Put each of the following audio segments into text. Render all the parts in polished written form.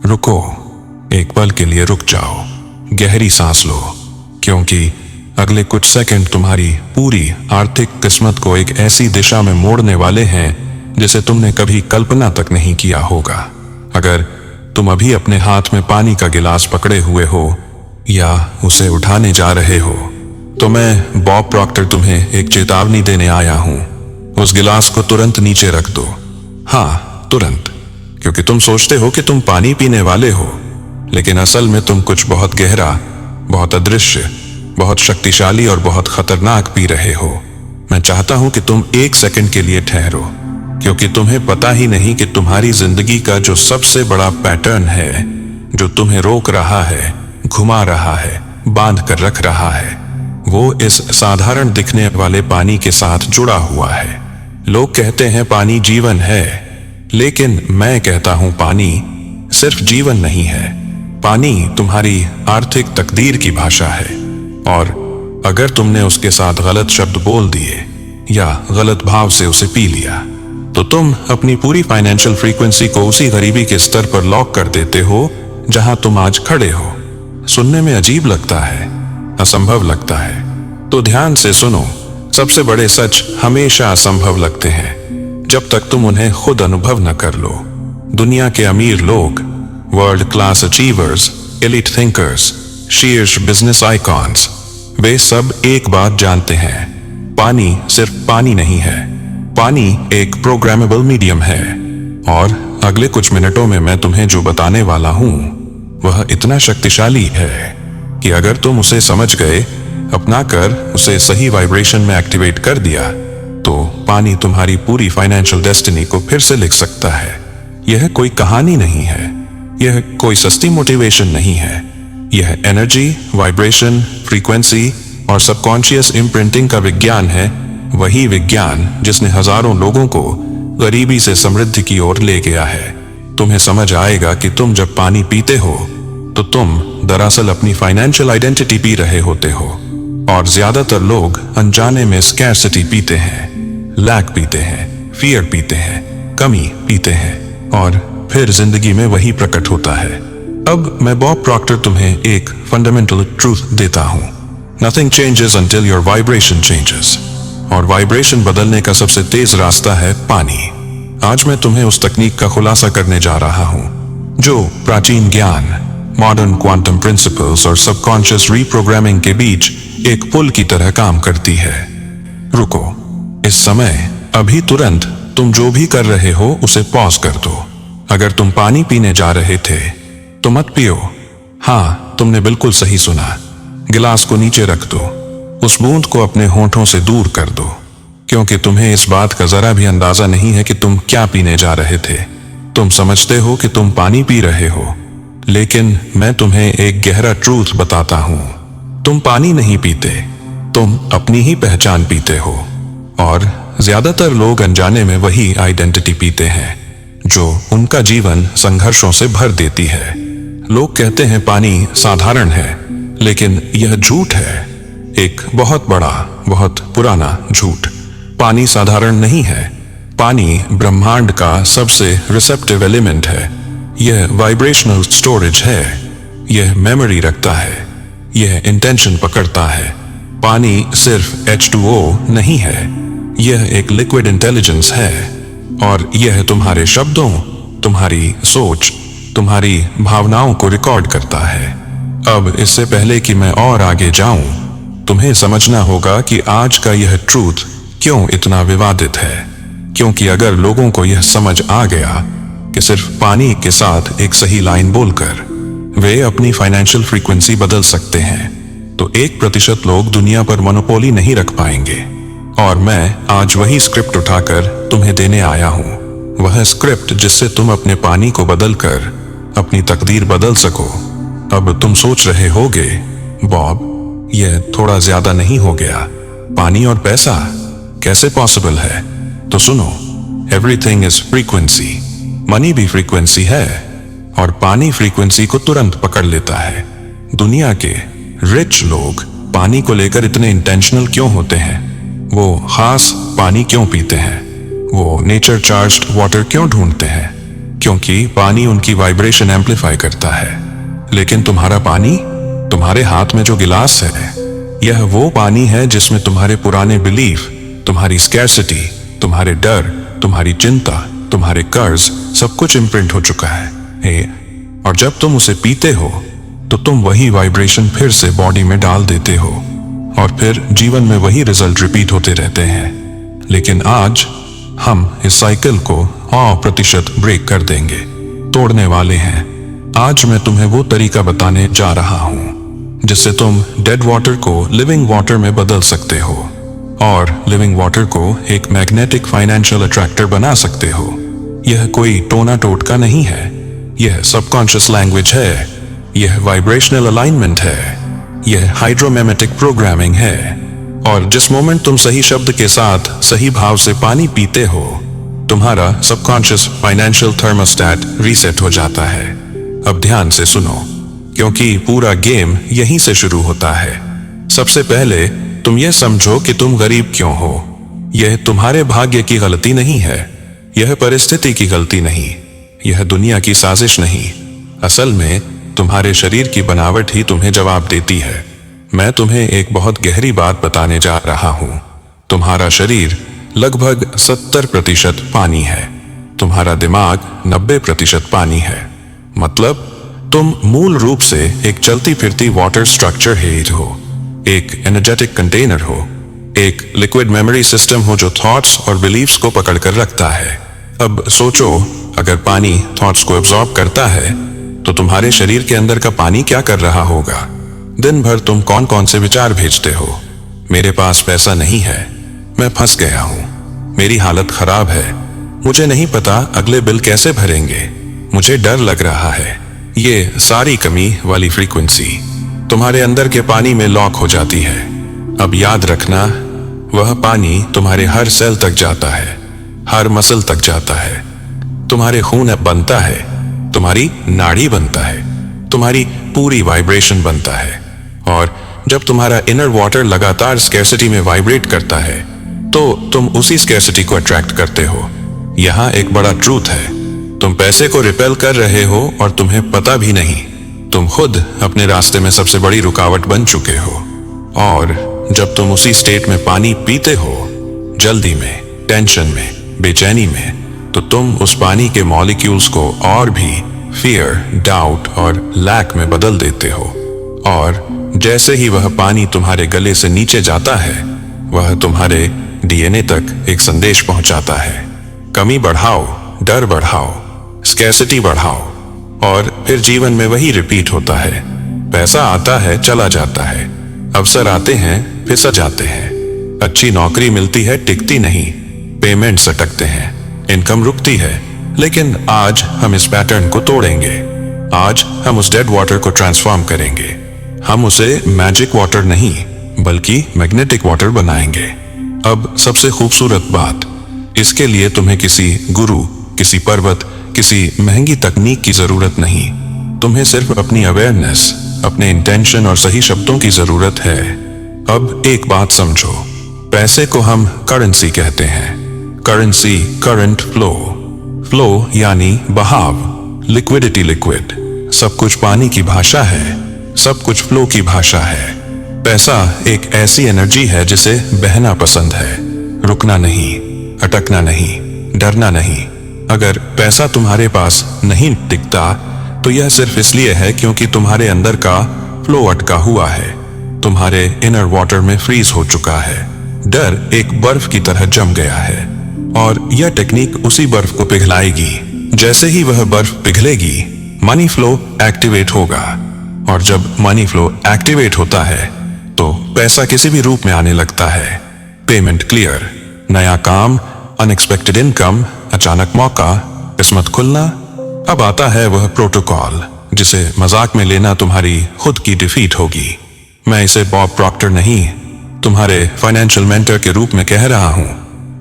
रुको, एक पल के लिए रुक जाओ, गहरी सांस लो, क्योंकि अगले कुछ सेकंड तुम्हारी पूरी आर्थिक किस्मत को एक ऐसी दिशा में मोड़ने वाले हैं जिसे तुमने कभी कल्पना तक नहीं किया होगा। अगर तुम अभी अपने हाथ में पानी का गिलास पकड़े हुए हो या उसे उठाने जा रहे हो, तो मैं बॉब प्रॉक्टर तुम्हें एक चेतावनी देने आया हूं। उस गिलास को तुरंत नीचे रख दो। हाँ, तुरंत, क्योंकि तुम सोचते हो कि तुम पानी पीने वाले हो, लेकिन असल में तुम कुछ बहुत गहरा, बहुत अदृश्य, बहुत शक्तिशाली और बहुत खतरनाक पी रहे हो। मैं चाहता हूं कि तुम एक सेकंड के लिए ठहरो, क्योंकि तुम्हें पता ही नहीं कि तुम्हारी जिंदगी का जो सबसे बड़ा पैटर्न है, जो तुम्हें रोक रहा है, घुमा रहा है, बांध कर रख रहा है, वो इस साधारण दिखने वाले पानी के साथ जुड़ा हुआ है। लोग कहते हैं पानी जीवन है, लेकिन मैं कहता हूं पानी सिर्फ जीवन नहीं है। पानी तुम्हारी आर्थिक तकदीर की भाषा है, और अगर तुमने उसके साथ गलत शब्द बोल दिए या गलत भाव से उसे पी लिया, तो तुम अपनी पूरी फाइनेंशियल फ्रीक्वेंसी को उसी गरीबी के स्तर पर लॉक कर देते हो जहां तुम आज खड़े हो। सुनने में अजीब लगता है, असंभव लगता है, तो ध्यान से सुनो। सबसे बड़े सच हमेशा असंभव लगते हैं जब तक तुम उन्हें खुद अनुभव न कर लो। दुनिया के अमीर लोग, world class achievers, elite thinkers, शीर्ष बिजनेस आइकॉन्स, वे सब एक बात जानते हैं, पानी सिर्फ पानी नहीं है। पानी एक प्रोग्रामेबल मीडियम है, और अगले कुछ मिनटों में मैं तुम्हें जो बताने वाला हूं वह इतना शक्तिशाली है कि अगर तुम उसे समझ गए, अपना कर उसे सही वाइब्रेशन में एक्टिवेट कर दिया, तो पानी तुम्हारी पूरी फाइनेंशियल डेस्टिनी को फिर से लिख सकता है। यह कोई कहानी नहीं है, यह कोई सस्ती मोटिवेशन नहीं है, यह एनर्जी, वाइब्रेशन, फ्रीक्वेंसी और सबकॉन्शियस इम्प्रिंटिंग का विज्ञान है। वही विज्ञान जिसने हजारों लोगों को गरीबी से समृद्धि की ओर ले गया है। तुम्हें समझ आएगा कि तुम जब पानी पीते हो तो तुम दरअसल अपनी फाइनेंशियल आइडेंटिटी पी रहे होते हो, और ज्यादातर लोग अनजाने में स्कैर्सिटी पीते हैं, लैक पीते हैं, फियर पीते हैं, कमी पीते हैं, और फिर जिंदगी में वही प्रकट होता है। अब मैं बॉब प्रॉक्टर तुम्हें एक फंडामेंटल ट्रूथ देता हूं। Nothing changes until your vibration changes, और वाइब्रेशन बदलने का सबसे तेज रास्ता है पानी। आज मैं तुम्हें उस तकनीक का खुलासा करने जा रहा हूं जो प्राचीन ज्ञान, मॉडर्न क्वांटम प्रिंसिपल्स और सबकॉन्शियस रीप्रोग्रामिंग के बीच एक पुल की तरह काम करती है। रुको, इस समय, अभी तुरंत तुम जो भी कर रहे हो उसे पॉज कर दो। अगर तुम पानी पीने जा रहे थे तो मत पियो। हाँ, तुमने बिल्कुल सही सुना। गिलास को नीचे रख दो, उस बूंद को अपने होठों से दूर कर दो, क्योंकि तुम्हें इस बात का जरा भी अंदाजा नहीं है कि तुम क्या पीने जा रहे थे। तुम समझते हो कि तुम पानी पी रहे हो, लेकिन मैं तुम्हें एक गहरा ट्रूथ बताता हूं। तुम पानी नहीं पीते, तुम अपनी ही पहचान पीते हो, और ज्यादातर लोग अनजाने में वही आइडेंटिटी पीते हैं जो उनका जीवन संघर्षों से भर देती है। लोग कहते हैं पानी साधारण है, लेकिन यह झूठ है, एक बहुत बड़ा, बहुत पुराना झूठ। पानी साधारण नहीं है। पानी ब्रह्मांड का सबसे रिसेप्टिव एलिमेंट है। यह वाइब्रेशनल स्टोरेज है, यह मेमोरी रखता है, यह इंटेंशन पकड़ता है। पानी सिर्फ H2O नहीं है, यह एक लिक्विड इंटेलिजेंस है, और यह तुम्हारे शब्दों, तुम्हारी सोच, तुम्हारी भावनाओं को रिकॉर्ड करता है। अब इससे पहले कि मैं और आगे जाऊं, तुम्हें समझना होगा कि आज का यह ट्रूथ क्यों इतना विवादित है। क्योंकि अगर लोगों को यह समझ आ गया कि सिर्फ पानी के साथ एक सही लाइन बोलकर वे अपनी फाइनेंशियल फ्रीक्वेंसी बदल सकते हैं, तो 1% लोग दुनिया पर मोनोपोली नहीं रख पाएंगे। और मैं आज वही स्क्रिप्ट उठाकर तुम्हें देने आया हूं, वह स्क्रिप्ट जिससे तुम अपने पानी को बदलकर अपनी तकदीर बदल सको। अब तुम सोच रहे होगे, बॉब, यह थोड़ा ज्यादा नहीं हो गया? पानी और पैसा कैसे पॉसिबल है? तो सुनो, एवरीथिंग इज फ्रीक्वेंसी। मनी भी फ्रीक्वेंसी है, और पानी फ्रीक्वेंसी को तुरंत पकड़ लेता है। दुनिया के रिच लोग पानी को लेकर इतने इंटेंशनल क्यों होते हैं? वो खास पानी क्यों पीते हैं? वो नेचर चार्ज्ड वाटर क्यों ढूंढते हैं? क्योंकि पानी उनकी वाइब्रेशन एम्पलीफाई करता है। लेकिन तुम्हारा पानी, तुम्हारे हाथ में जो गिलास है, यह वो पानी है जिसमें तुम्हारे पुराने बिलीफ, तुम्हारी स्कैर्सिटी, तुम्हारे डर, तुम्हारी चिंता, तुम्हारे कर्ज, सब कुछ इम्प्रिंट हो चुका है। और जब तुम उसे पीते हो तो तुम वही वाइब्रेशन फिर से बॉडी में डाल देते हो और फिर जीवन में वही रिजल्ट रिपीट होते रहते हैं। लेकिन आज हम इस साइकिल को 100% ब्रेक कर देंगे, तोड़ने वाले हैं। आज मैं तुम्हें वो तरीका बताने जा रहा हूं जिससे तुम डेड वाटर को लिविंग वाटर में बदल सकते हो और लिविंग वाटर को एक मैग्नेटिक फाइनेंशियल अट्रैक्टर बना सकते हो। यह कोई टोना टोटका नहीं है, यह सबकॉन्शियस लैंग्वेज है, यह वाइब्रेशनल अलाइनमेंट है, यह हाइड्रोमेमेटिक प्रोग्रामिंग है। और जिस मोमेंट तुम सही शब्द के साथ सही भाव से पानी पीते हो, तुम्हारा सबकॉन्शियस फाइनेंशियल थर्मोस्टैट रीसेट हो जाता है। अब ध्यान से सुनो, क्योंकि पूरा गेम यहीं से शुरू होता है। सबसे पहले तुम ये समझो कि तुम गरीब क्यों हो। यह तुम्हारे भाग्य की गलती नहीं है, यह परिस्थिति की गलती नहीं, यह दुनिया की साजिश नहीं। असल में तुम्हारे शरीर की बनावट ही तुम्हें जवाब देती है। मैं तुम्हें एक बहुत गहरी बात बताने जा रहा हूं। तुम्हारा शरीर लगभग 70% पानी है, तुम्हारा दिमाग 90% पानी है। मतलब तुम मूल रूप से एक चलती फिरती वाटर स्ट्रक्चर हेड हो, एक एनर्जेटिक कंटेनर हो, एक लिक्विड मेमोरी सिस्टम हो जो थॉट्स और बिलीफ्स को पकड़ कर रखता है। अब सोचो, अगर पानी थॉट्स को एब्जॉर्ब करता है तो तुम्हारे शरीर के अंदर का पानी क्या कर रहा होगा? दिन भर तुम कौन कौन से विचार भेजते हो? मेरे पास पैसा नहीं है, मैं फंस गया हूं, मेरी हालत खराब है, मुझे नहीं पता अगले बिल कैसे भरेंगे, मुझे डर लग रहा है। ये सारी कमी वाली फ्रीक्वेंसी तुम्हारे अंदर के पानी में लॉक हो जाती है। अब याद रखना, वह पानी तुम्हारे हर सेल तक जाता है, हर मसल तक जाता है, तुम्हारे खून बनता है, तुम्हारी नाड़ी बनता है, तुम्हारी पूरी वाइब्रेशन बनता है। और जब तुम्हारा इनर वाटर लगातार स्कैर्सिटी में वाइब्रेट करता है तो तुम उसी स्कैर्सिटी को अट्रैक्ट करते हो। यहां एक बड़ा ट्रूथ है, तुम पैसे को रिपेल कर रहे हो और तुम्हें पता भी नहीं। तुम खुद अपने रास्ते में सबसे बड़ी रुकावट बन चुके हो। और जब तुम उसी स्टेट में पानी पीते हो, जल्दी में, टेंशन में, बेचैनी में, तो तुम उस पानी के मॉलिक्यूल्स को और भी फियर, डाउट और लैक में बदल देते हो। और जैसे ही वह पानी तुम्हारे गले से नीचे जाता है, वह तुम्हारे डीएनए तक एक संदेश पहुंचाता है। कमी बढ़ाओ, डर बढ़ाओ, स्कैर्सिटी बढ़ाओ, और फिर जीवन में वही रिपीट होता है। पैसा आता है, चला जाता है, अवसर आते हैं, फिसल जाते हैं, अच्छी नौकरी मिलती है, टिकती नहीं, पेमेंट्स अटकते हैं, इनकम रुकती है। लेकिन आज हम इस पैटर्न को तोड़ेंगे। आज हम उस डेड वाटर को ट्रांसफॉर्म करेंगे। हम उसे मैजिक वाटर नहीं बल्कि मैग्नेटिक वाटर बनाएंगे। अब सबसे खूबसूरत बात, इसके लिए तुम्हें किसी गुरु, किसी पर्वत, किसी महंगी तकनीक की जरूरत नहीं। तुम्हें सिर्फ अपनी अवेयरनेस, अपने इंटेंशन और सही शब्दों की जरूरत है। अब एक बात समझो, पैसे को हम करेंसी कहते हैं। Currency, current, flow. फ्लो यानी बहाव, लिक्विडिटी, लिक्विड। सब कुछ पानी की भाषा है, सब कुछ फ्लो की भाषा है। पैसा एक ऐसी एनर्जी है जिसे बहना पसंद है, रुकना नहीं, अटकना नहीं, डरना नहीं। अगर पैसा तुम्हारे पास नहीं टिकता तो यह सिर्फ इसलिए है क्योंकि तुम्हारे अंदर का फ्लो अटका हुआ है, तुम्हारे इनर वाटर में फ्रीज हो चुका है। डर एक बर्फ की तरह जम गया है और यह टेक्निक उसी बर्फ को पिघलाएगी। जैसे ही वह बर्फ पिघलेगी, मनी फ्लो एक्टिवेट होगा, और जब मनी फ्लो एक्टिवेट होता है तो पैसा किसी भी रूप में आने लगता है। पेमेंट क्लियर, नया काम, अनएक्सपेक्टेड इनकम, अचानक मौका, किस्मत खुलना। अब आता है वह प्रोटोकॉल जिसे मजाक में लेना तुम्हारी खुद की डिफीट होगी। मैं इसे बॉब प्रॉक्टर नहीं, तुम्हारे फाइनेंशियल मेंटर के रूप में कह रहा हूं।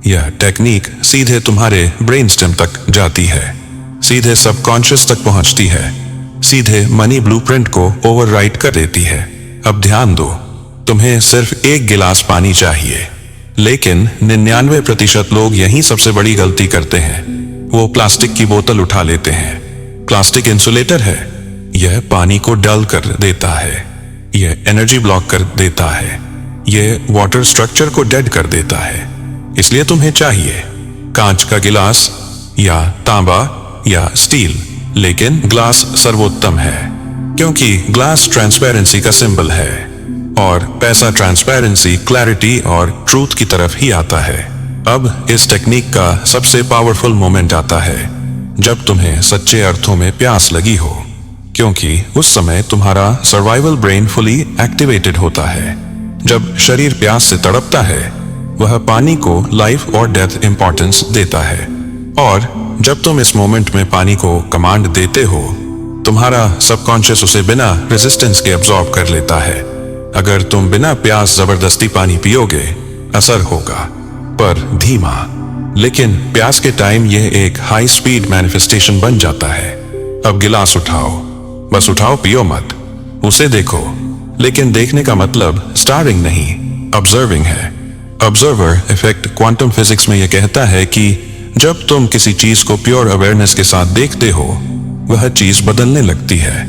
यह टेक्निक सीधे तुम्हारे ब्रेन स्टेम तक जाती है, सीधे सबकॉन्शियस तक पहुंचती है, सीधे मनी ब्लूप्रिंट को ओवरराइट कर देती है। अब ध्यान दो, तुम्हें सिर्फ एक गिलास पानी चाहिए, लेकिन 99% लोग यही सबसे बड़ी गलती करते हैं। वो प्लास्टिक की बोतल उठा लेते हैं। प्लास्टिक इंसुलेटर है, यह पानी को डल कर देता है, यह एनर्जी ब्लॉक कर देता है, यह वाटर स्ट्रक्चर को डेड कर देता है। इसलिए तुम्हें चाहिए कांच का गिलास या तांबा या स्टील, लेकिन ग्लास सर्वोत्तम है क्योंकि ग्लास ट्रांसपेरेंसी का सिंबल है और पैसा ट्रांसपेरेंसी, क्लैरिटी और ट्रूथ की तरफ ही आता है। अब इस टेक्निक का सबसे पावरफुल मोमेंट आता है जब तुम्हें सच्चे अर्थों में प्यास लगी हो, क्योंकि उस समय तुम्हारा सर्वाइवल ब्रेन फुली एक्टिवेटेड होता है। जब शरीर प्यास से तड़पता है, वह पानी को लाइफ और डेथ इंपॉर्टेंस देता है, और जब तुम इस मोमेंट में पानी को कमांड देते हो, तुम्हारा सबकॉन्शियस उसे बिना रेजिस्टेंस के अब्सॉर्ब कर लेता है। अगर तुम बिना प्यास जबरदस्ती पानी पियोगे, असर होगा, पर धीमा। लेकिन प्यास के टाइम यह एक हाई स्पीड मैनिफेस्टेशन बन जाता है। अब गिलास उठाओ, बस उठाओ, पियो मत, उसे देखो। लेकिन देखने का मतलब स्टारिंग नहीं, ऑब्जर्विंग है। ऑब्जर्वर इफेक्ट क्वांटम फिजिक्स में यह कहता है कि जब तुम किसी चीज को प्योर अवेयरनेस के साथ देखते हो, वह चीज बदलने लगती है।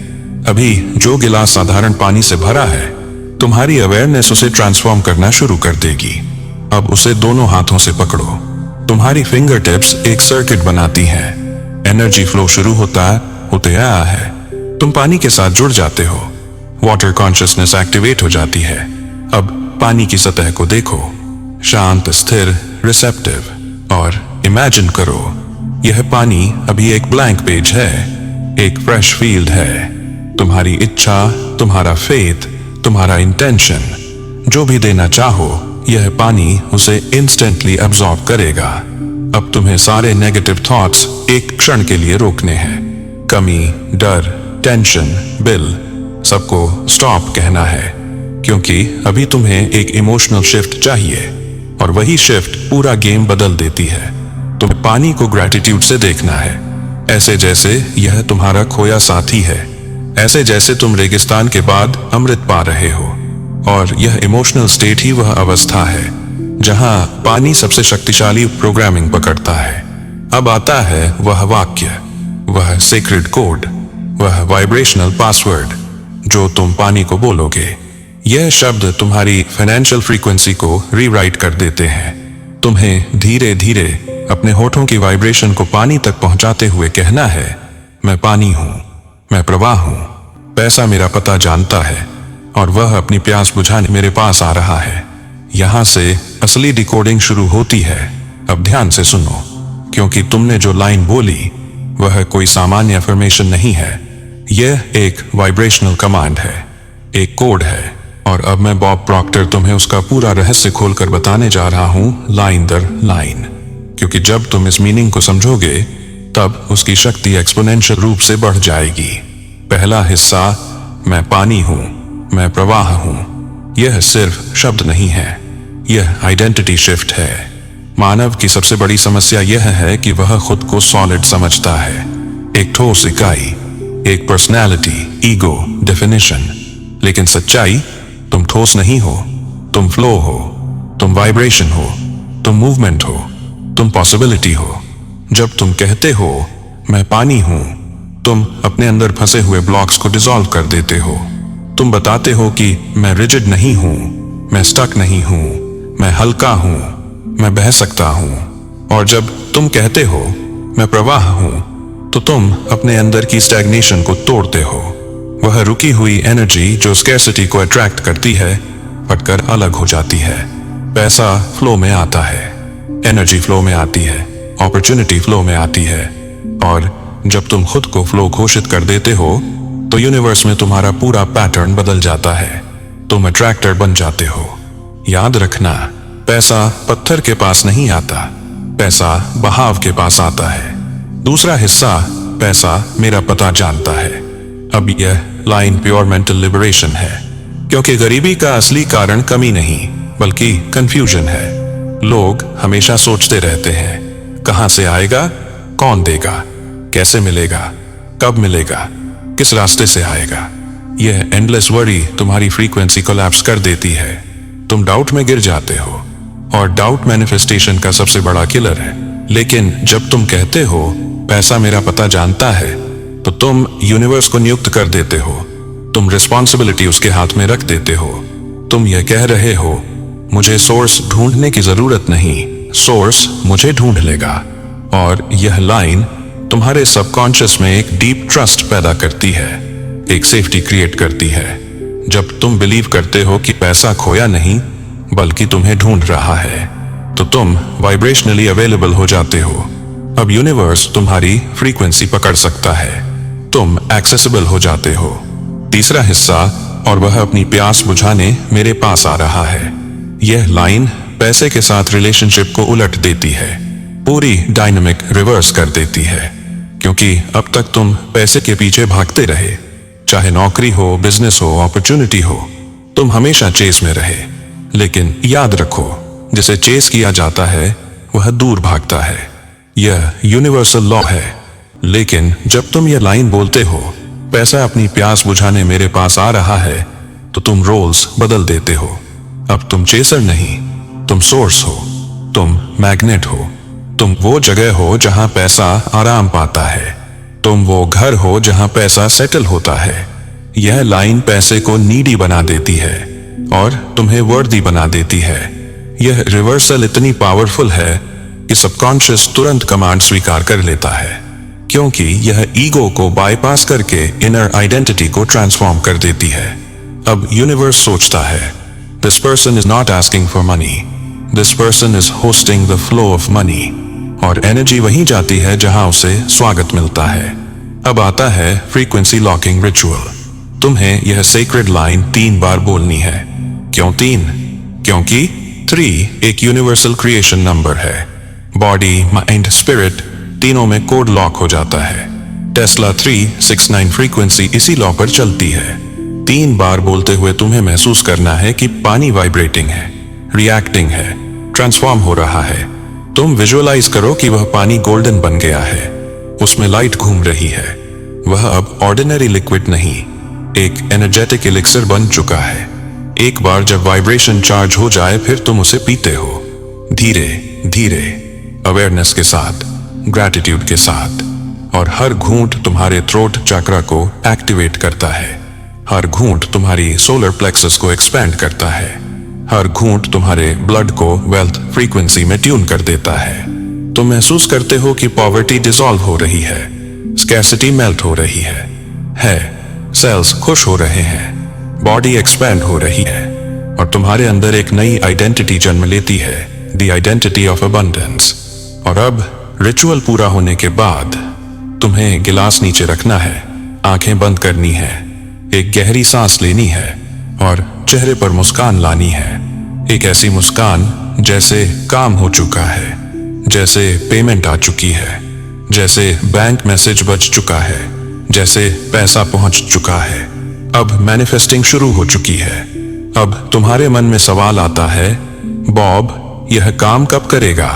अभी जो गिलास साधारण पानी से भरा है, तुम्हारी अवेयरनेस उसे ट्रांसफॉर्म करना शुरू कर देगी। अब उसे दोनों हाथों से पकड़ो। तुम्हारी फिंगर टिप्स एक सर्किट बनाती हैं। एनर्जी फ्लो शुरू होते आया है। तुम पानी के साथ जुड़ जाते हो। वाटर कॉन्शियसनेस एक्टिवेट हो जाती है। अब पानी की सतह को देखो, शांत, स्थिर, रिसेप्टिव, और इमेजिन करो यह पानी अभी एक ब्लैंक पेज है, एक फ्रेश फील्ड है। तुम्हारी इच्छा, तुम्हारा फेथ, तुम्हारा इंटेंशन, जो भी देना चाहो, यह पानी उसे इंस्टेंटली अब्सॉर्ब करेगा। अब तुम्हें सारे नेगेटिव थॉट्स एक क्षण के लिए रोकने हैं। कमी, डर, टेंशन, बिल, सबको स्टॉप कहना है, क्योंकि अभी तुम्हें एक इमोशनल शिफ्ट चाहिए, और वही शिफ्ट पूरा गेम बदल देती है। तुम्हें पानी को ग्रैटिट्यूड से देखना है, ऐसे जैसे यह तुम्हारा खोया साथी है, ऐसे जैसे तुम रेगिस्तान के बाद अमृत पा रहे हो। और यह इमोशनल स्टेट ही वह अवस्था है जहां पानी सबसे शक्तिशाली प्रोग्रामिंग पकड़ता है। अब आता है वह वाक्य, वह सीक्रेट कोड, वह वाइब्रेशनल पासवर्ड जो तुम पानी को बोलोगे। यह शब्द तुम्हारी फाइनेंशियल फ्रीक्वेंसी को रीराइट कर देते हैं। तुम्हें धीरे धीरे अपने होठों की वाइब्रेशन को पानी तक पहुंचाते हुए कहना है, मैं पानी हूं, मैं प्रवाह हूं, पैसा मेरा पता जानता है और वह अपनी प्यास बुझाने मेरे पास आ रहा है। यहां से असली डिकोडिंग शुरू होती है। अब ध्यान से सुनो, क्योंकि तुमने जो लाइन बोली वह कोई सामान्य अफर्मेशन नहीं है। यह एक वाइब्रेशनल कमांड है, एक कोड है, और अब मैं बॉब प्रॉक्टर तुम्हें उसका पूरा रहस्य खोलकर बताने जा रहा हूं, लाइन दर लाइन। क्योंकि जब तुम इस मीनिंग को समझोगे, तब उसकी शक्ति एक्सपोनेंशियल रूप से बढ़ जाएगी। पहला हिस्सा, मैं पानी हूं, मैं प्रवाह हूं, यह सिर्फ शब्द नहीं है, यह आइडेंटिटी शिफ्ट है। मानव की सबसे बड़ी समस्या यह है कि वह खुद को सॉलिड समझता है, एक ठोस इकाई, एक पर्सनैलिटी, ईगो, डेफिनेशन। लेकिन सच्चाई, तुम ठोस नहीं हो, तुम फ्लो हो, तुम वाइब्रेशन हो, तुम मूवमेंट हो, तुम पॉसिबिलिटी हो। जब तुम कहते हो मैं पानी हूं, तुम अपने अंदर फंसे हुए ब्लॉक्स को डिसॉल्व कर देते हो। तुम बताते हो कि मैं रिजिड नहीं हूं, मैं स्टक नहीं हूं, मैं हल्का हूं, मैं बह सकता हूं। और जब तुम कहते हो मैं प्रवाह हूं, तो तुम अपने अंदर की स्टैग्नेशन को तोड़ते हो। वह रुकी हुई एनर्जी जो स्कैर्सिटी को अट्रैक्ट करती है, फटकर अलग हो जाती है। पैसा फ्लो में आता है, एनर्जी फ्लो में आती है, अपॉर्चुनिटी फ्लो में आती है। और जब तुम खुद को फ्लो घोषित कर देते हो, तो यूनिवर्स में तुम्हारा पूरा पैटर्न बदल जाता है। तुम अट्रैक्टर बन जाते हो। याद रखना, पैसा पत्थर के पास नहीं आता, पैसा बहाव के पास आता है। दूसरा हिस्सा, पैसा मेरा पता जानता है। अब यह लाइन प्योर मेंटल लिबरेशन है, क्योंकि गरीबी का असली कारण कमी नहीं, बल्कि कंफ्यूजन है। लोग हमेशा सोचते रहते हैं, कहां से आएगा, कौन देगा, कैसे मिलेगा, कब मिलेगा, किस रास्ते से आएगा। यह एंडलेस वरी तुम्हारी फ्रीक्वेंसी कोलैप्स कर देती है। तुम डाउट में गिर जाते हो, और डाउट मैनिफेस्टेशन का सबसे बड़ा किलर है। लेकिन जब तुम कहते हो पैसा मेरा पता जानता है, तो तुम यूनिवर्स को नियुक्त कर देते हो। तुम रिस्पॉन्सिबिलिटी उसके हाथ में रख देते हो। तुम यह कह रहे हो, मुझे सोर्स ढूंढने की जरूरत नहीं, सोर्स मुझे ढूंढ लेगा। और यह लाइन तुम्हारे सबकॉन्शियस में एक डीप ट्रस्ट पैदा करती है, एक सेफ्टी क्रिएट करती है। जब तुम बिलीव करते हो कि पैसा खोया नहीं बल्कि तुम्हें ढूंढ रहा है, तो तुम वाइब्रेशनली अवेलेबल हो जाते हो। अब यूनिवर्स तुम्हारी फ्रीक्वेंसी पकड़ सकता है, तुम एक्सेसिबल हो जाते हो। तीसरा हिस्सा, और वह अपनी प्यास बुझाने मेरे पास आ रहा है। यह लाइन पैसे के साथ रिलेशनशिप को उलट देती है, पूरी डायनामिक रिवर्स कर देती है। क्योंकि अब तक तुम पैसे के पीछे भागते रहे, चाहे नौकरी हो, बिजनेस हो, अपॉर्चुनिटी हो, तुम हमेशा चेस में रहे। लेकिन याद रखो, जिसे चेस किया जाता है वह दूर भागता है। यह यूनिवर्सल लॉ है। लेकिन जब तुम यह लाइन बोलते हो, पैसा अपनी प्यास बुझाने मेरे पास आ रहा है, तो तुम रोल्स बदल देते हो। अब तुम चेसर नहीं, तुम सोर्स हो, तुम मैग्नेट हो। तुम वो जगह हो जहां पैसा आराम पाता है, तुम वो घर हो जहां पैसा सेटल होता है। यह लाइन पैसे को नीडी बना देती है और तुम्हें वर्दी बना देती है। यह रिवर्सल इतनी पावरफुल है कि सबकॉन्शियस तुरंत कमांड स्वीकार कर लेता है, क्योंकि यह ईगो को बाईपास करके इनर आइडेंटिटी को ट्रांसफॉर्म कर देती है। अब यूनिवर्स सोचता है, this person is not asking for money, this person is hosting the flow of money. और एनर्जी वहीं जाती है जहां उसे स्वागत मिलता है। अब आता है फ्रीक्वेंसी लॉकिंग रिचुअल। तुम्हें यह सेक्रेड लाइन 3 बार बोलनी है। क्यों 3? क्योंकि 3 एक यूनिवर्सल क्रिएशन नंबर है। बॉडी, माइंड, स्पिरिट तीनों में कोड लॉक हो जाता है। टेस्ला 369 फ्रीक्वेंसी इसी लॉ पर चलती है। 3 बार बोलते हुए तुम्हें महसूस करना है कि पानी वाइब्रेटिंग है, रिएक्टिंग है, ट्रांसफॉर्म हो रहा है। तुम विजुअलाइज करो कि वह पानी गोल्डन बन गया है, उसमें लाइट घूम रही है। वह अब ऑर्डिनरी लिक्विड नहीं, एक एनर्जेटिक एलिक्सर बन चुका है। एक बार जब वाइब्रेशन चार्ज हो जाए, फिर तुम उसे पीते हो, धीरे धीरे, अवेयरनेस के साथ, ग्रैटिट्यूड के साथ। और हर घूंट तुम्हारे थ्रोट चक्रा को एक्टिवेट करता है। हर घूंट तुम्हारी सोलर प्लेक्सस को एक्सपैंड करता है। हर घूंट तुम्हारे ब्लड को वेल्थ फ्रीक्वेंसी में ट्यून कर देता है। तुम महसूस करते हो कि पॉवर्टी डिसॉल्व हो रही है, स्कैर्सिटी मेल्ट हो रही है, सेल्स खुश हो रहे हैं, बॉडी एक्सपैंड हो रही है, और तुम्हारे अंदर एक नई आइडेंटिटी जन्म लेती है, द आइडेंटिटी ऑफ अबंडेंस। और अब रिचुअल पूरा होने के बाद तुम्हें गिलास नीचे रखना है, आंखें बंद करनी है, एक गहरी सांस लेनी है और चेहरे पर मुस्कान लानी है। एक ऐसी मुस्कान जैसे काम हो चुका है, जैसे पेमेंट आ चुकी है, जैसे बैंक मैसेज बज चुका है, जैसे पैसा पहुंच चुका है। अब मैनिफेस्टिंग शुरू हो चुकी है। अब तुम्हारे मन में सवाल आता है, बॉब, यह काम कब करेगा?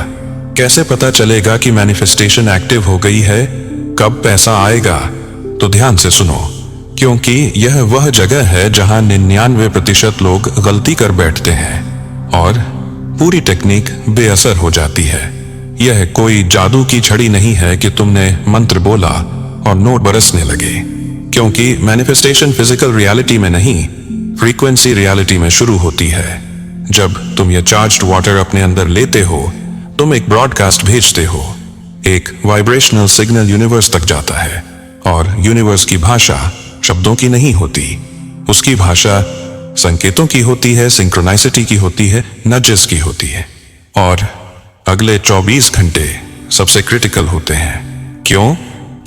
कैसे पता चलेगा कि मैनिफेस्टेशन एक्टिव हो गई है? कब पैसा आएगा? तो ध्यान से सुनो, क्योंकि यह वह जगह है जहां 99% लोग गलती कर बैठते हैं और पूरी टेक्निक बेअसर हो जाती है। यह कोई जादू की छड़ी नहीं है कि तुमने मंत्र बोला और नोट बरसने लगे, क्योंकि मैनिफेस्टेशन फिजिकल रियलिटी में नहीं, फ्रीक्वेंसी रियलिटी में शुरू होती है। जब तुम यह चार्ज्ड वाटर अपने अंदर लेते हो, तुम एक ब्रॉडकास्ट भेजते हो, एक वाइब्रेशनल सिग्नल यूनिवर्स तक जाता है। और यूनिवर्स की भाषा शब्दों की नहीं होती, उसकी भाषा संकेतों की होती है, सिंक्रोनाइसिटी की होती है, नजेस की होती है। और अगले 24 घंटे सबसे क्रिटिकल होते हैं। क्यों?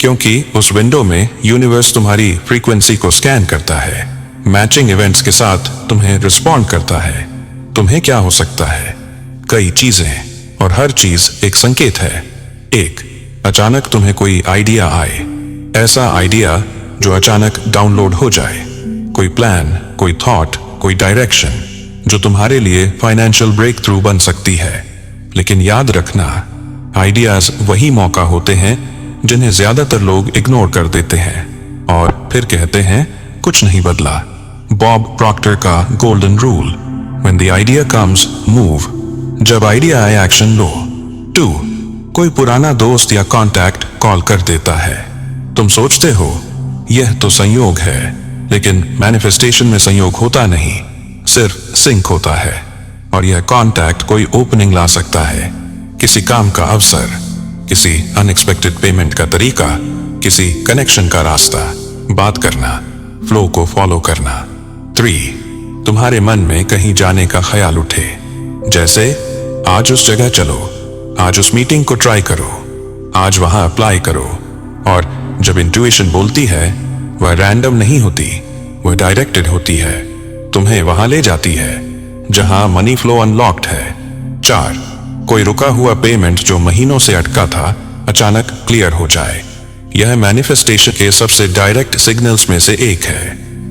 क्योंकि उस विंडो में यूनिवर्स तुम्हारी फ्रीक्वेंसी को स्कैन करता है, मैचिंग इवेंट्स के साथ तुम्हें रिस्पॉन्ड करता है। तुम्हें क्या हो सकता है? कई चीजें, और हर चीज एक संकेत है। एक, अचानक तुम्हें कोई आइडिया आए, ऐसा आइडिया जो अचानक डाउनलोड हो जाए, कोई प्लान, कोई थॉट, कोई डायरेक्शन जो तुम्हारे लिए फाइनेंशियल ब्रेक थ्रू बन सकती है। लेकिन याद रखना, आइडियाज वही मौका होते हैं जिन्हें ज्यादातर लोग इग्नोर कर देते हैं और फिर कहते हैं कुछ नहीं बदला। बॉब प्रॉक्टर का golden rule, when the idea comes move, जब आइडिया आए एक्शन लो। 2, कोई पुराना दोस्त या कांटेक्ट कॉल कर देता है। तुम सोचते हो यह तो संयोग है, लेकिन मैनिफेस्टेशन में संयोग होता नहीं, सिर्फ सिंक होता है। और यह कांटेक्ट कोई ओपनिंग ला सकता है, किसी काम का अवसर, किसी अनएक्सपेक्टेड पेमेंट का तरीका, किसी कनेक्शन का रास्ता, बात करना, फ्लो को फॉलो करना। 3, तुम्हारे मन में कहीं जाने का ख्याल उठे, जैसे आज उस जगह चलो, आज उस मीटिंग को ट्राई करो, आज वहां अप्लाई करो। और जब इंट्यूशन बोलती है, वह रैंडम नहीं होती, वह डायरेक्टेड होती है, तुम्हें वहां ले जाती है जहां मनी फ्लो अनलॉक्ड है। 4, कोई रुका हुआ पेमेंट जो महीनों से अटका था अचानक क्लियर हो जाए। यह मैनिफेस्टेशन के सबसे डायरेक्ट सिग्नल्स में से एक है।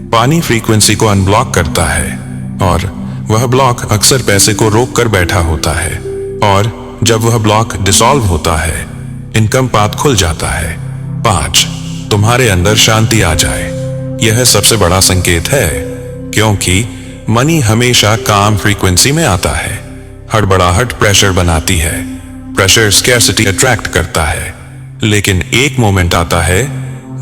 पानी फ्रीक्वेंसी को अनब्लॉक करता है और वह ब्लॉक अक्सर पैसे को रोक कर बैठा होता है, और जब वह ब्लॉक डिसॉल्व होता है, इनकम पाथ खुल जाता है। 5, तुम्हारे अंदर शांति आ जाए। यह सबसे बड़ा संकेत है, क्योंकि मनी हमेशा काम फ्रीक्वेंसी में आता है। हड़बड़ाहट प्रेशर बनाती है, प्रेशर स्कैर्सिटी अट्रैक्ट करता है, लेकिन एक मोमेंट आता है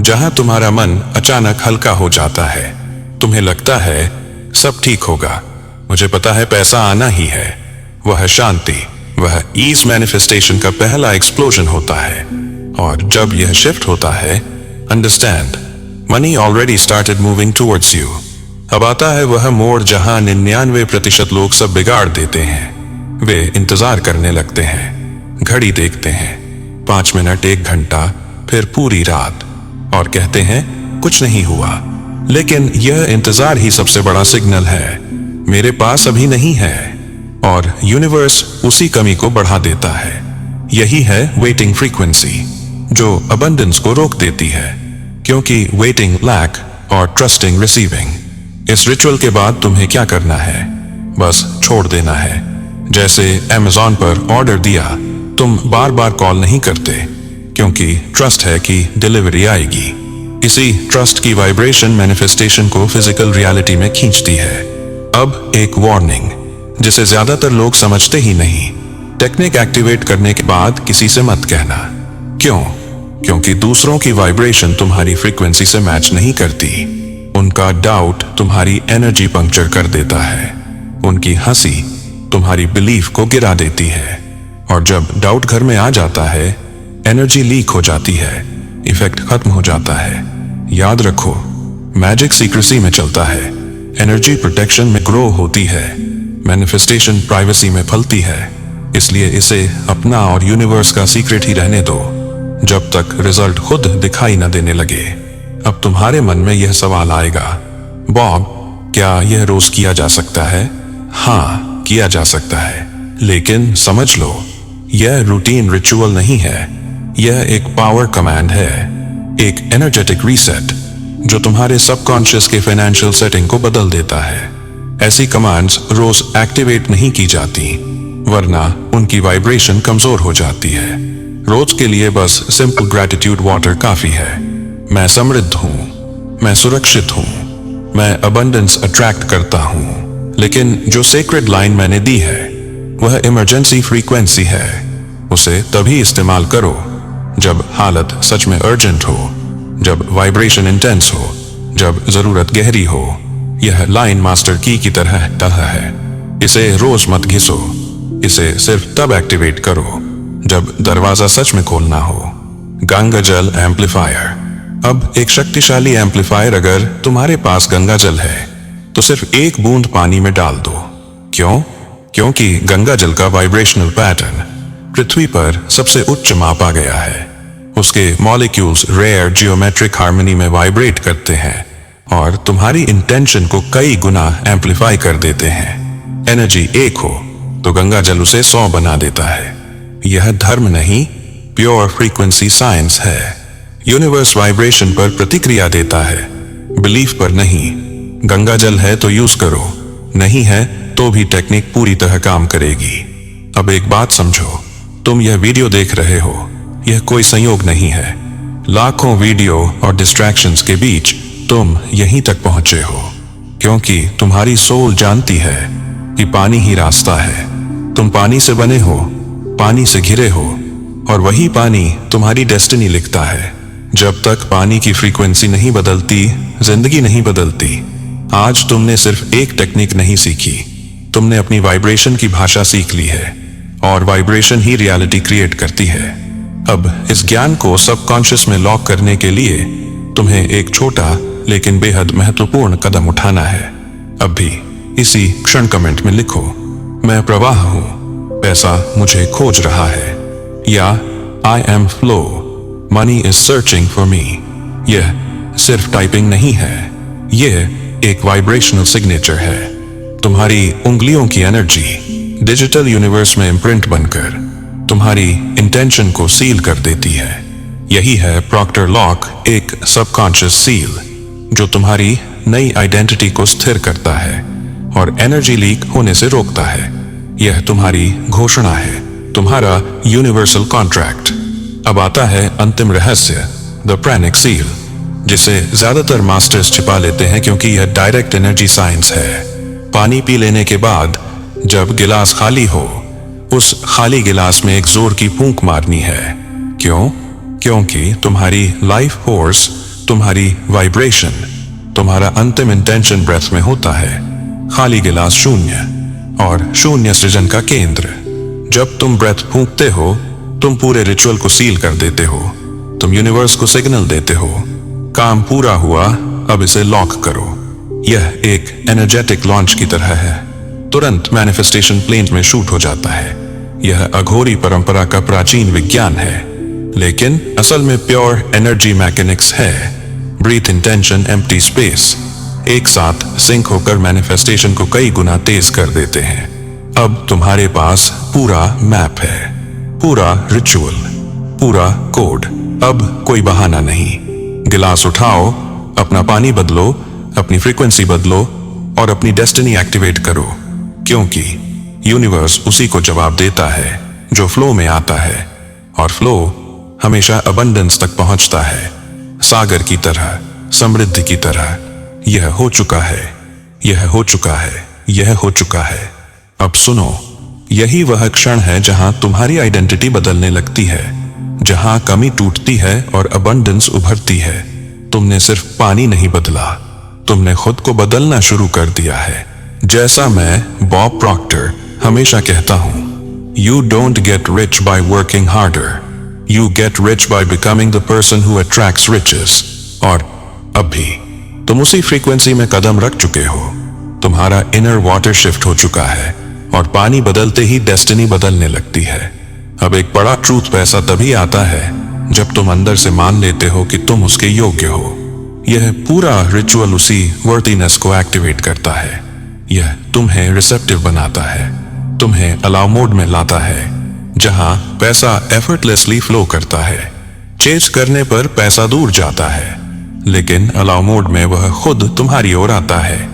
जहां तुम्हारा मन अचानक हल्का हो जाता है। तुम्हें लगता है सब ठीक होगा, मुझे पता है पैसा आना ही है। वह शांति, वह ईज मैनिफेस्टेशन का पहला एक्सप्लोजन होता है। और जब यह शिफ्ट होता है, understand, money already started moving towards you. अब आता है वह मोड़ जहां 99% लोग सब बिगाड़ देते हैं। वे इंतजार करने लगते हैं, घड़ी देखते हैं, 5 मिनट, 1 घंटा, फिर पूरी रात, और कहते हैं कुछ नहीं हुआ। लेकिन यह इंतजार ही सबसे बड़ा सिग्नल है, मेरे पास अभी नहीं है। और यूनिवर्स उसी कमी को बढ़ा देता है। यही है वेटिंग फ्रीक्वेंसी, जो अबंडेंस को रोक देती है, क्योंकि वेटिंग लैक और ट्रस्टिंग रिसीविंग। इस रिचुअल के बाद तुम्हें क्या करना है? बस छोड़ देना है। जैसे Amazon पर ऑर्डर दिया, तुम बार बार कॉल नहीं करते, क्योंकि ट्रस्ट है कि डिलीवरी आएगी। इसी ट्रस्ट की वाइब्रेशन मैनिफेस्टेशन को फिजिकल रियलिटी में खींचती है। अब एक वार्निंग, जिसे ज्यादातर लोग समझते ही नहीं। टेक्निक एक्टिवेट करने के बाद किसी से मत कहना। क्यों? क्योंकि दूसरों की वाइब्रेशन तुम्हारी फ्रीक्वेंसी से मैच नहीं करती। उनका डाउट तुम्हारी एनर्जी पंक्चर कर देता है, उनकी हंसी तुम्हारी बिलीफ को गिरा देती है। और जब डाउट घर में आ जाता है, एनर्जी लीक हो जाती है, इफेक्ट खत्म हो जाता है। याद रखो, मैजिक सीक्रेसी में चलता है, एनर्जी प्रोटेक्शन में ग्रो होती है, मैनिफेस्टेशन प्राइवेसी में फलती है। इसलिए इसे अपना और यूनिवर्स का सीक्रेट ही रहने दो, जब तक रिजल्ट खुद दिखाई न देने लगे। अब तुम्हारे मन में यह सवाल आएगा, बॉब, क्या यह रोज किया जा सकता है? हाँ, किया जा सकता है, लेकिन समझ लो, यह रूटीन रिचुअल नहीं है, यह एक पावर कमांड है, एक एनर्जेटिक रीसेट, जो तुम्हारे सबकॉन्शियस के फाइनेंशियल सेटिंग को बदल देता है। ऐसी कमांड्स रोज एक्टिवेट नहीं की जाती, वरना उनकी वाइब्रेशन कमजोर हो जाती है। रोज के लिए बस सिंपल ग्रैटिट्यूड वाटर काफी है। मैं समृद्ध हूं, मैं सुरक्षित हूं, मैं अबंडेंस अट्रैक्ट करता हूं। लेकिन जो सेक्रेड लाइन मैंने दी है, वह इमरजेंसी फ्रीक्वेंसी है। उसे तभी इस्तेमाल करो जब हालत सच में अर्जेंट हो, जब वाइब्रेशन इंटेंस हो, जब जरूरत गहरी हो। यह लाइन मास्टर की तरह है। इसे रोज मत घिसो, इसे सिर्फ तब एक्टिवेट करो जब दरवाजा सच में खोलना हो। गंगा जल एम्पलीफायर। अब एक शक्तिशाली एम्पलीफायर अगर तुम्हारे पास गंगा जल है, तो सिर्फ एक बूंद पानी में डाल दो। क्यों? क्योंकि गंगा जल का वाइब्रेशनल पैटर्न पृथ्वी पर सबसे उच्च मापा गया है। उसके मॉलिक्यूल्स रेयर जियोमेट्रिक हार्मनी में वाइब्रेट करते हैं और तुम्हारी इंटेंशन को कई गुना एम्पलीफाई कर देते हैं। एनर्जी एक हो तो गंगा जल उसे 100 बना देता है। यह धर्म नहीं, प्योर फ्रीक्वेंसी साइंस है। यूनिवर्स वाइब्रेशन पर प्रतिक्रिया देता है, बिलीफ पर नहीं। गंगा जल है तो यूज करो, नहीं है तो भी टेक्निक पूरी तरह काम करेगी। अब एक बात समझो, तुम यह वीडियो देख रहे हो, यह कोई संयोग नहीं है। लाखों वीडियो और डिस्ट्रैक्शंस के बीच तुम यहीं तक पहुंचे हो, क्योंकि तुम्हारी सोल जानती है कि पानी ही रास्ता है। तुम पानी से बने हो, पानी से घिरे हो, और वही पानी तुम्हारी डेस्टिनी लिखता है। जब तक पानी की फ्रीक्वेंसी नहीं बदलती, जिंदगी नहीं बदलती। आज तुमने सिर्फ एक टेक्निक नहीं सीखी, तुमने अपनी वाइब्रेशन की भाषा सीख ली है, और वाइब्रेशन ही रियलिटी क्रिएट करती है। अब इस ज्ञान को सबकॉन्शियस में लॉक करने के लिए तुम्हें एक छोटा लेकिन बेहद महत्वपूर्ण कदम उठाना है। अब भी इसी क्षण कमेंट में लिखो, मैं प्रवाह हूं, पैसा मुझे खोज रहा है, या I am flow, money is searching for me. यह सिर्फ टाइपिंग नहीं है, यह एक वाइब्रेशनल सिग्नेचर है। तुम्हारी उंगलियों की एनर्जी डिजिटल यूनिवर्स में इम्प्रिंट बनकर तुम्हारी इंटेंशन को सील कर देती है। यही है प्रॉक्टर लॉक, एक सबकॉन्शियस सील जो तुम्हारी नई आइडेंटिटी को स्थिर करता है और एनर्जी लीक होने से रोकता है। यह तुम्हारी घोषणा है, तुम्हारा यूनिवर्सल कॉन्ट्रैक्ट। अब आता है अंतिम रहस्य, द प्रैनिक सील, जिसे ज्यादातर मास्टर्स छिपा लेते हैं क्योंकि यह डायरेक्ट एनर्जी साइंस है। पानी पी लेने के बाद जब गिलास खाली हो, उस खाली गिलास में एक जोर की फूंक मारनी है। क्यों? क्योंकि तुम्हारी लाइफ फोर्स, तुम्हारी वाइब्रेशन, तुम्हारा अंतिम इंटेंशन ब्रेथ में होता है। खाली गिलास शून्य, और शून्य सृजन का केंद्र। जब तुम ब्रेथ फूंकते हो, तुम पूरे रिचुअल को सील कर देते हो। तुम यूनिवर्स को सिग्नल देते हो, काम पूरा हुआ, अब इसे लॉक करो। यह एक एनर्जेटिक लॉन्च की तरह है, तुरंत मैनिफेस्टेशन प्लेन्स में शूट हो जाता है। यह अघोरी परंपरा का प्राचीन विज्ञान है, लेकिन असल में प्योर एनर्जी मैकेनिक्स है। ब्रीथ, इंटेंशन, एम्प्टी स्पेस एक साथ सिंक होकर मैनिफेस्टेशन को कई गुना तेज कर देते हैं। अब तुम्हारे पास पूरा मैप है, पूरा रिचुअल, पूरा कोड। अब कोई बहाना नहीं। गिलास उठाओ, अपना पानी बदलो, अपनी फ्रीक्वेंसी बदलो और अपनी डेस्टिनी एक्टिवेट करो, क्योंकि यूनिवर्स उसी को जवाब देता है जो फ्लो में आता है, और फ्लो हमेशा अबंडेंस तक पहुंचता है, सागर की तरह, समृद्धि की तरह। यह हो चुका है, यह हो चुका है, यह हो चुका है। अब सुनो, यही वह क्षण है जहां तुम्हारी आइडेंटिटी बदलने लगती है, जहां कमी टूटती है और अबंडेंस उभरती है। तुमने सिर्फ पानी नहीं बदला, तुमने खुद को बदलना शुरू कर दिया है। जैसा मैं बॉब प्रॉक्टर हमेशा कहता हूं, you don't get rich by working harder, you get rich by becoming the person who attracts riches. और अब भी तुम उसी फ्रीक्वेंसी में कदम रख चुके हो। तुम्हारा इनर वाटर शिफ्ट हो चुका है, और पानी बदलते ही डेस्टिनी बदलने लगती है। अब एक बड़ा ट्रूथ पैसा तभी आता है जब तुम अंदर से मान लेते हो कि तुम उसके योग्य हो। यह पूरा रिचुअल उसी वर्थीनेस को एक्टिवेट करता है। यह तुम्हें रिसेप्टिव बनाता है, तुम्हें अलाउ मोड में लाता है, जहां पैसा एफर्टलेसली फ्लो करता है। चेज करने पर पैसा दूर जाता है, लेकिन अलाउ मोड में वह खुद तुम्हारी ओर आता है।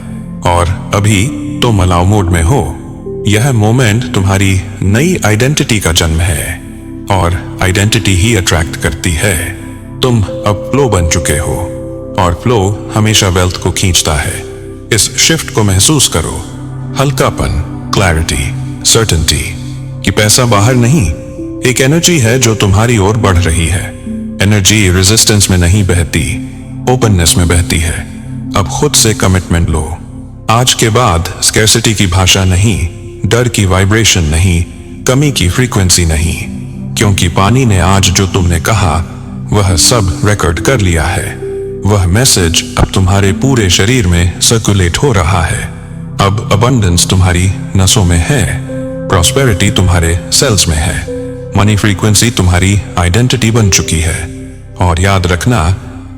और अभी तुम अलाउ मोड में हो। यह मोमेंट तुम्हारी नई आइडेंटिटी का जन्म है, और आइडेंटिटी ही अट्रैक्ट करती है। तुम अब फ्लो बन चुके हो, और फ्लो हमेशा वेल्थ को खींचता है। इस शिफ्ट को महसूस करो, हल्कापन, क्लैरिटी, सर्टेनिटी कि पैसा बाहर नहीं, एक एनर्जी है जो तुम्हारी ओर बढ़ रही है। एनर्जी रेजिस्टेंस में नहीं बहती, ओपननेस में बहती है। अब खुद से कमिटमेंट लो। आज के बाद स्कैर्सिटी की भाषा नहीं, डर की वाइब्रेशन नहीं, कमी की फ्रीक्वेंसी नहीं, क्योंकि पानी ने आज जो तुमने कहा वह सब रिकॉर्ड कर लिया है। वह मैसेज अब तुम्हारे पूरे शरीर में सर्कुलेट हो रहा है। अब अबंडेंस तुम्हारी नसों में है, प्रॉस्पेरिटी तुम्हारे सेल्स में है, मनी फ्रीक्वेंसी तुम्हारी आइडेंटिटी बन चुकी है। और याद रखना,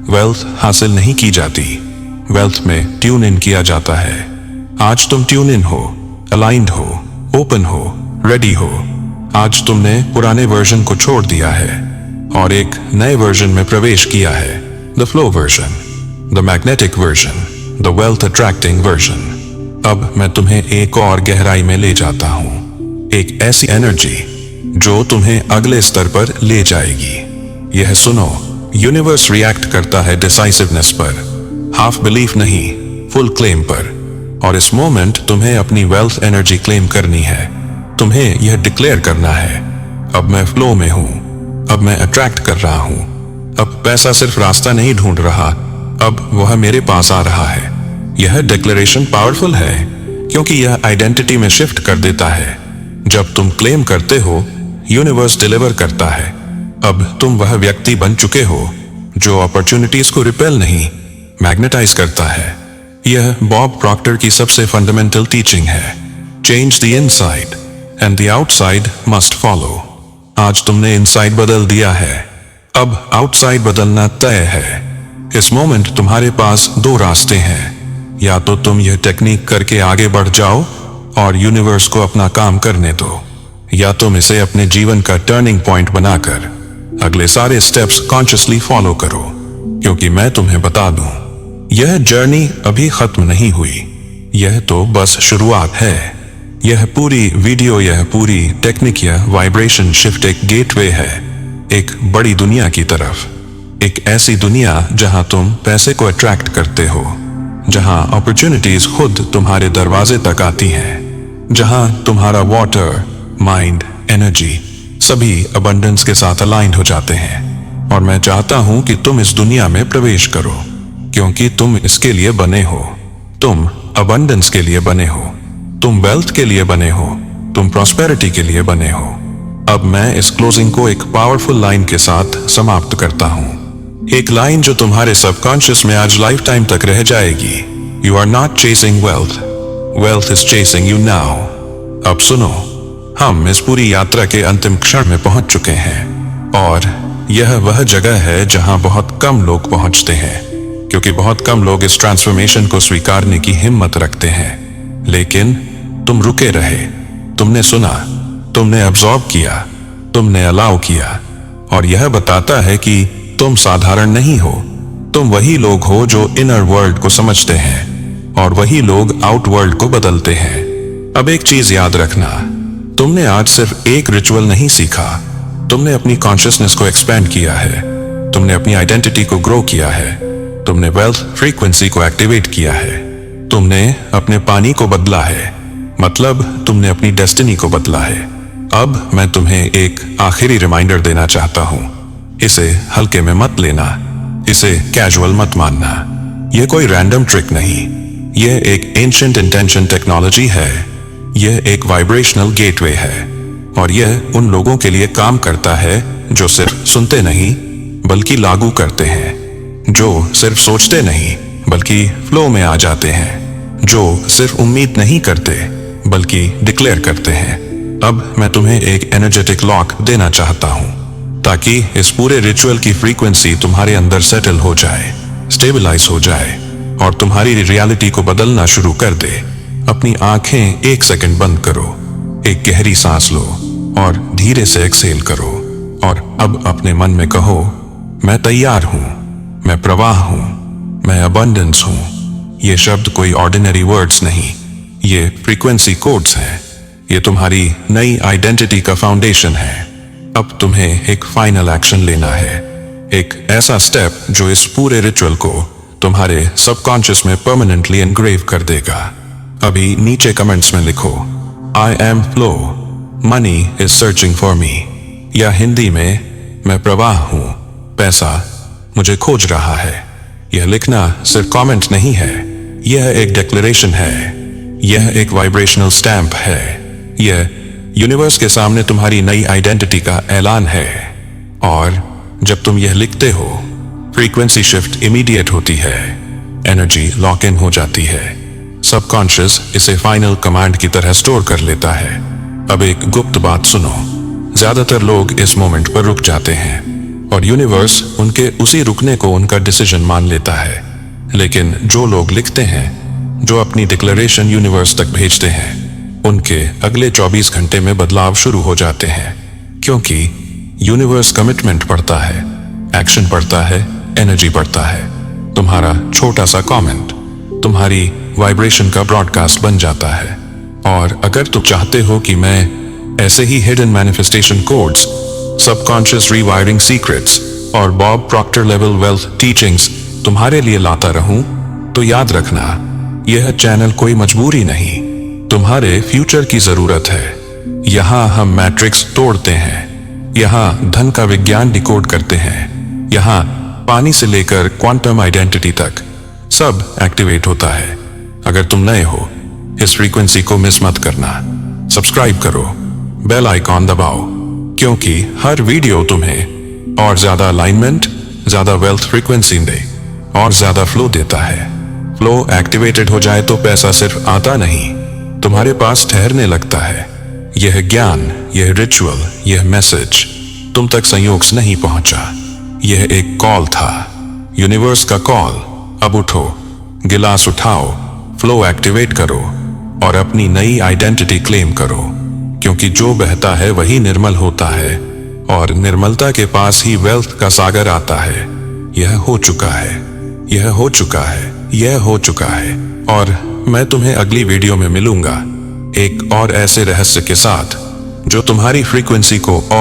वेल्थ हासिल नहीं की जाती, वेल्थ में ट्यून इन किया जाता है। आज तुम ट्यून इन हो, अलाइंड हो, ओपन हो, रेडी हो। आज तुमने पुराने वर्जन को छोड़ दिया है और एक नए वर्जन में प्रवेश किया है, the flow version, the magnetic version, the wealth attracting version. अब मैं तुम्हें एक और गहराई में ले जाता हूं, एक ऐसी एनर्जी जो तुम्हें अगले स्तर पर ले जाएगी। यह सुनो, यूनिवर्स रिएक्ट करता है डिसाइसिवनेस पर, हाफ बिलीफ नहीं, फुल क्लेम पर। और इस मोमेंट तुम्हें अपनी वेल्थ एनर्जी क्लेम करनी है। तुम्हें यह डिक्लेयर करना है, अब मैं फ्लो में हूं, अब मैं अट्रैक्ट कर रहा हूं। अब पैसा सिर्फ रास्ता नहीं ढूंढ रहा, अब वह मेरे पास आ रहा है। यह डिक्लेरेशन पावरफुल है क्योंकि यह आइडेंटिटी में शिफ्ट कर देता है। जब तुम क्लेम करते हो, यूनिवर्स डिलीवर करता है। अब तुम वह व्यक्ति बन चुके हो जो अपॉर्चुनिटीज को रिपेल नहीं, मैग्नेटाइज करता है। यह बॉब प्रॉक्टर की सबसे फंडामेंटल टीचिंग है। Change the inside and the outside must follow. आज तुमने इनसाइड बदल दिया है, अब आउटसाइड बदलना तय है। इस मोमेंट तुम्हारे पास दो रास्ते हैं। या तो तुम यह टेक्निक करके आगे बढ़ जाओ और यूनिवर्स को अपना काम करने दो, या तुम इसे अपने जीवन का टर्निंग पॉइंट बनाकर अगले सारे स्टेप्स कॉन्शियसली फॉलो करो। क्योंकि मैं तुम्हें बता दूं, यह जर्नी अभी खत्म नहीं हुई, यह तो बस शुरुआत है। यह पूरी वीडियो, यह पूरी टेक्निक, यह वाइब्रेशन शिफ्ट एक गेटवे है एक बड़ी दुनिया की तरफ। एक ऐसी दुनिया जहां तुम पैसे को अट्रैक्ट करते हो, जहां अपॉर्चुनिटीज खुद तुम्हारे दरवाजे तक आती हैं, जहां तुम्हारा वाटर, माइंड, एनर्जी सभी अबंडेंस के साथ अलाइंड हो जाते हैं। और मैं चाहता हूं कि तुम इस दुनिया में प्रवेश करो, क्योंकि तुम इसके लिए बने हो। तुम अबंडेंस के लिए बने हो, तुम वेल्थ के लिए बने हो, तुम प्रॉस्पेरिटी के लिए बने हो। अब मैं इस क्लोजिंग को एक पावरफुल लाइन के साथ समाप्त करता हूं। एक लाइन जो तुम्हारे सबकॉन्शियस में आज लाइफ टाइम तक रह जाएगी। You are not chasing wealth, wealth is chasing you now. अब सुनो, हम इस पूरी यात्रा के अंतिम क्षण में पहुंच चुके हैं और यह वह जगह है जहां बहुत कम लोग पहुंचते हैं, क्योंकि बहुत कम लोग इस ट्रांसफॉर्मेशन को स्वीकारने की हिम्मत रखते हैं। लेकिन तुम रुके रहे, तुमने सुना, तुमने अब्सॉर्ब किया, तुमने अलाउ किया। और यह बताता है कि तुम साधारण नहीं हो। तुम वही लोग हो जो इनर वर्ल्ड को समझते हैं और वही लोग आउट वर्ल्ड को बदलते हैं। अब एक चीज याद रखना, तुमने आज सिर्फ एक रिचुअल नहीं सीखा, तुमने अपनी कॉन्शियसनेस को एक्सपैंड किया है, तुमने अपनी आइडेंटिटी को ग्रो किया है, तुमने वेल्थ फ्रीक्वेंसी को एक्टिवेट किया है, तुमने अपने पानी को बदला है, मतलब तुमने अपनी डेस्टिनी को बदला है। अब मैं तुम्हें एक आखिरी रिमाइंडर देना चाहता हूं। इसे हल्के में मत लेना, इसे कैजुअल मत मानना। यह कोई रैंडम ट्रिक नहीं, यह एक एंशिएंट इंटेंशन टेक्नोलॉजी है। यह एक वाइब्रेशनल गेटवे है और यह उन लोगों के लिए काम करता है जो सिर्फ सुनते नहीं बल्कि लागू करते हैं, जो सिर्फ सोचते नहीं बल्कि फ्लो में आ जाते हैं, जो सिर्फ उम्मीद नहीं करते बल्कि डिक्लेयर करते हैं। अब मैं तुम्हें एक एनर्जेटिक लॉक देना चाहता हूं ताकि इस पूरे रिचुअल की फ्रीक्वेंसी तुम्हारे अंदर सेटल हो जाए, स्टेबलाइज हो जाए और तुम्हारी रियलिटी को बदलना शुरू कर दे। अपनी आंखें एक सेकंड बंद करो, एक गहरी सांस लो और धीरे से एक्सहेल करो। और अब अपने मन में कहो, मैं तैयार हूं, मैं प्रवाह हूं, मैं अबंडेंस हूं। ये शब्द कोई ऑर्डिनरी वर्ड्स नहीं, ये फ्रीक्वेंसी कोड्स हैं। ये तुम्हारी नई आइडेंटिटी का फाउंडेशन है। अब तुम्हें एक फाइनल एक्शन लेना है, एक ऐसा स्टेप जो इस पूरे रिचुअल को तुम्हारे सबकॉन्शियस में परमानेंटली एनग्रेव कर देगा। अभी नीचे कमेंट्स में लिखो, I am flow, money is searching for me, या हिंदी में, मैं प्रवाह हूं, पैसा मुझे खोज रहा है। यह लिखना सिर्फ कमेंट नहीं है, यह एक डिक्लेरेशन है, यह एक वाइब्रेशनल स्टैंप है, यह यूनिवर्स के सामने तुम्हारी नई आइडेंटिटी का ऐलान है। और जब तुम यह लिखते हो, फ्रीक्वेंसी शिफ्ट इमीडिएट होती है, एनर्जी लॉक इन हो जाती है, सबकॉन्शियस इसे फाइनल कमांड की तरह स्टोर कर लेता है। अब एक गुप्त बात सुनो, ज्यादातर लोग इस मोमेंट पर रुक जाते हैं और यूनिवर्स उनके उसी रुकने को उनका डिसीजन मान लेता है। लेकिन जो लोग लिखते हैं, जो अपनी डिक्लेरेशन यूनिवर्स तक भेजते हैं, उनके अगले 24 घंटे में बदलाव शुरू हो जाते हैं, क्योंकि यूनिवर्स कमिटमेंट पढ़ता है, एक्शन पढ़ता है, एनर्जी पढ़ता है। तुम्हारा छोटा सा कमेंट तुम्हारी वाइब्रेशन का ब्रॉडकास्ट बन जाता है। और अगर तुम चाहते हो कि मैं ऐसे ही hidden manifestation codes, subconscious rewiring secrets और Bob Proctor level wealth teachings तुम्हारे लिए लाता रहूं, तो याद रखना, यह चैनल कोई मजबूरी नहीं, तुम्हारे फ्यूचर की जरूरत है। यहां हम मैट्रिक्स तोड़ते हैं, यहाँ धन का विज्ञान डिकोड करते हैं। यहाँ पानी से लेकर क्वांटम आइडेंटिटी तक सब एक्टिवेट होता है। अगर तुम नए हो, इस फ्रीक्वेंसी को मिस मत करना। सब्सक्राइब करो, बेल आइकॉन दबाओ, क्योंकि हर वीडियो तुम्हें और ज्यादा अलाइनमेंट, ज्यादा वेल्थ फ्रीक्वेंसी दे और ज्यादा फ्लो देता है। फ्लो एक्टिवेटेड हो जाए तो पैसा सिर्फ आता नहीं, तुम्हारे पास ठहरने लगता है। यह ज्ञान, यह रिचुअल, यह मैसेज तुम तक संयोग से नहीं पहुंचा। यह एक कॉल था, यूनिवर्स का कॉल। अब उठो, गिलास उठाओ, फ्लो एक्टिवेट करो और अपनी नई आइडेंटिटी क्लेम करो, क्योंकि जो बहता है वही निर्मल होता है और निर्मलता के पास ही वेल्थ का सागर आता है। यह हो चुका है, यह हो चुका है, यह हो चुका है। और मैं तुम्हें अगली वीडियो में मिलूंगा एक और ऐसे रहस्य के साथ जो तुम्हारी फ्रीक्वेंसी को और